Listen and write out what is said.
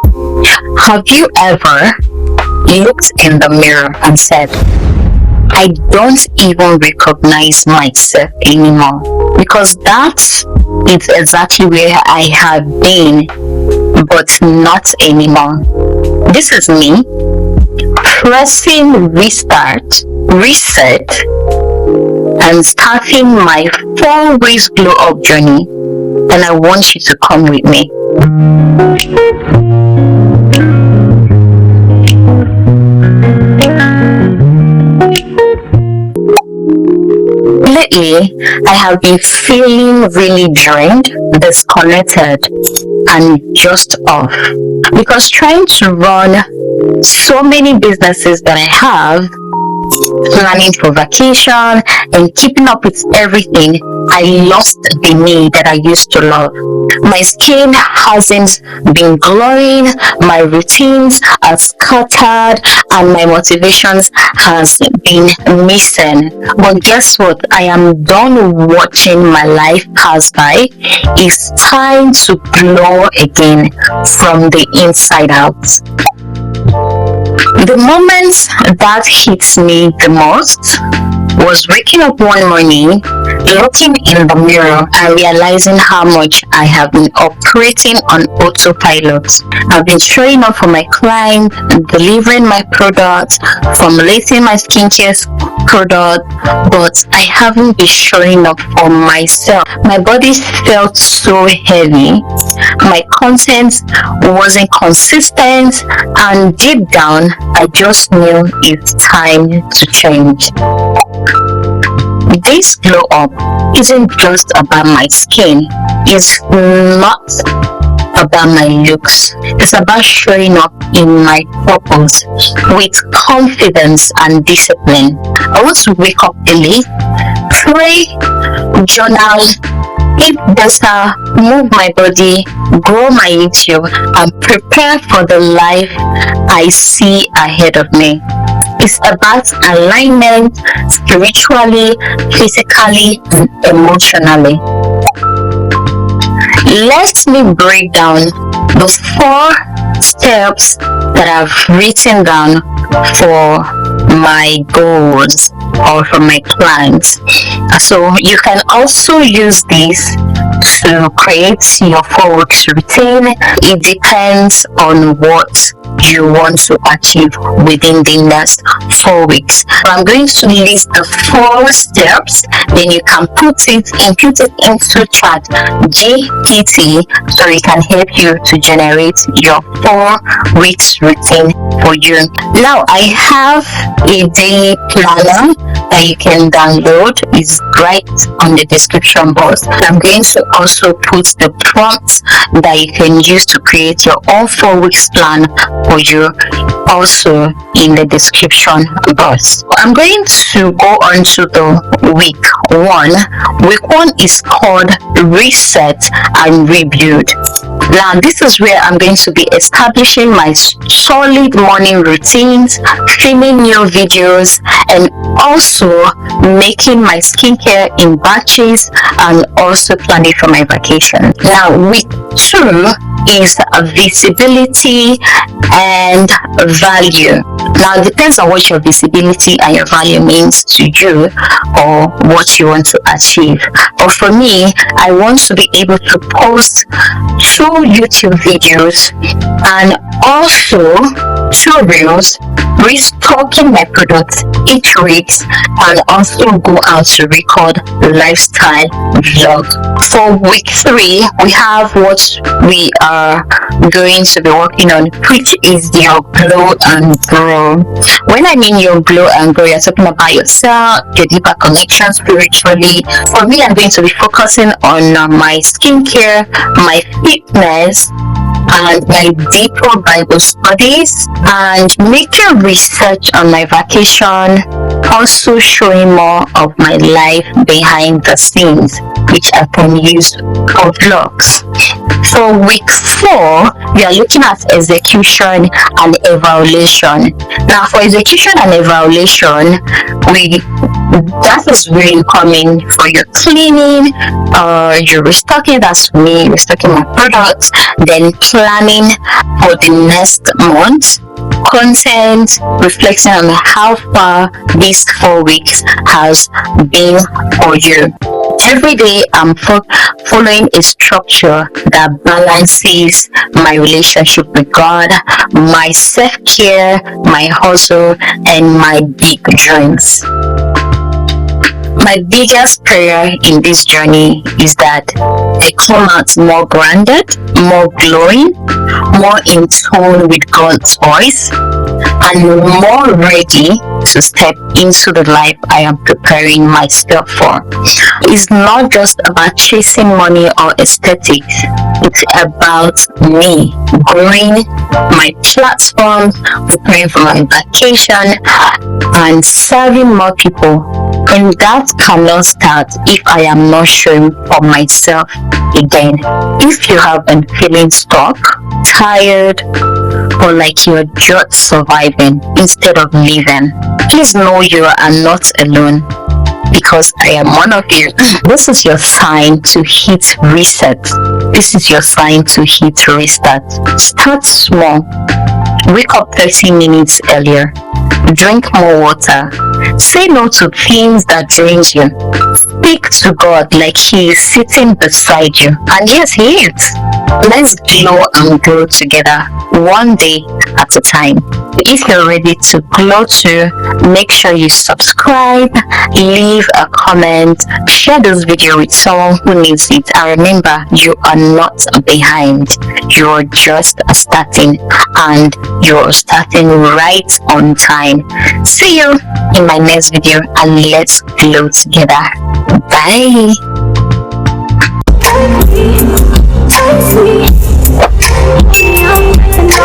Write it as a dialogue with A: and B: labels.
A: Have you ever looked in the mirror and said, I don't even recognize myself anymore? Because that is exactly where I have been, but not anymore. This is me pressing reset, and starting my 4 weeks glow up journey. And I want you to come with me. Lately, I have been feeling really drained, disconnected, and just off. Because trying to run so many businesses that I have, planning for vacation, and keeping up with everything, I lost the me that I used to love. My skin hasn't been glowing, my routines are scattered, and my motivations has been missing. But guess what? I am done watching my life pass by. It's time to glow again from the inside out. The moment that hits me the most was waking up one morning, looking in the mirror and realizing how much I have been operating on autopilot. I've been showing up for my client, delivering my product, formulating my skincare product, but I haven't been showing up for myself. My body felt so heavy. My content wasn't consistent, and deep down, I just knew it's time to change. This glow up isn't just about my skin. It's not about my looks. It's about showing up in my purpose with confidence and discipline. I want to wake up early, pray, journal, eat better, move my body, grow my YouTube, and prepare for the life I see ahead of me. It's about alignment spiritually, physically, and emotionally. Let me break down the 4 steps that I've written down for my goals or for my clients. So you can also use this to create your 4 weeks routine. It depends on what you want to achieve within the next 4 weeks. So I'm going to list the 4 steps, then you can put it into chat GPT so it can help you to generate your 4 weeks routine for you. Now I have a daily planner that you can download. It's right on the description box. I'm going to also put the prompts that you can use to create your own 4 weeks plan for you also in the description box. I'm going to go on to the week 1. Week 1 is called reset and rebuild. Now this is where I'm going to be establishing my solid morning routines, filming new videos, and also making my skincare in batches, and also planning for my vacation. Now week 2 is visibility and value. Now it depends on what your visibility and your value means to you or what you want to achieve. But for me, I want to be able to post 2 YouTube videos and also 2 reels, restocking my products each week, and also go out to record lifestyle vlog. For week 3, we have what we are going to be working on, which is your glow and grow. When I mean your glow and grow, you're talking about yourself, your deeper connection spiritually. For me, I'm going to be focusing on my skincare, my fitness, and my deeper Bible studies, and making research on my vacation, also showing more of my life behind the scenes, which I can use for vlogs. For week 4, we are looking at execution and evaluation. Now for execution and evaluation, we That is where you come in for your cleaning, your restocking. That's me restocking my products, then planning for the next month, content, reflecting on how far these 4 weeks has been for you. Every day I'm following a structure that balances my relationship with God, my self-care, my hustle, and my big dreams. My biggest prayer in this journey is that I come out more grounded, more glowing, more in tune with God's voice, and more ready to step into the life I am preparing myself for. It's not just about chasing money or aesthetics. It's about me growing my platform, preparing for my vacation, and serving more people. And that cannot start if I am not showing for myself again. If you have been feeling stuck, tired, or like you're just surviving instead of living, please know you are not alone, because I am one of you. This is your sign to hit reset. This is your sign to hit restart. Start small. Wake up 30 minutes earlier. Drink more water. Say no to things that drains you. Speak to God like He is sitting beside you. And yes, He is. Let's glow and grow together, one day at a time. If you're ready to glow too, make sure you subscribe, leave a comment, share this video with someone who needs it. And remember, you are not behind. You're just starting, and you're starting right on time. See you in my next video, and let's glow together. Bye. Take me,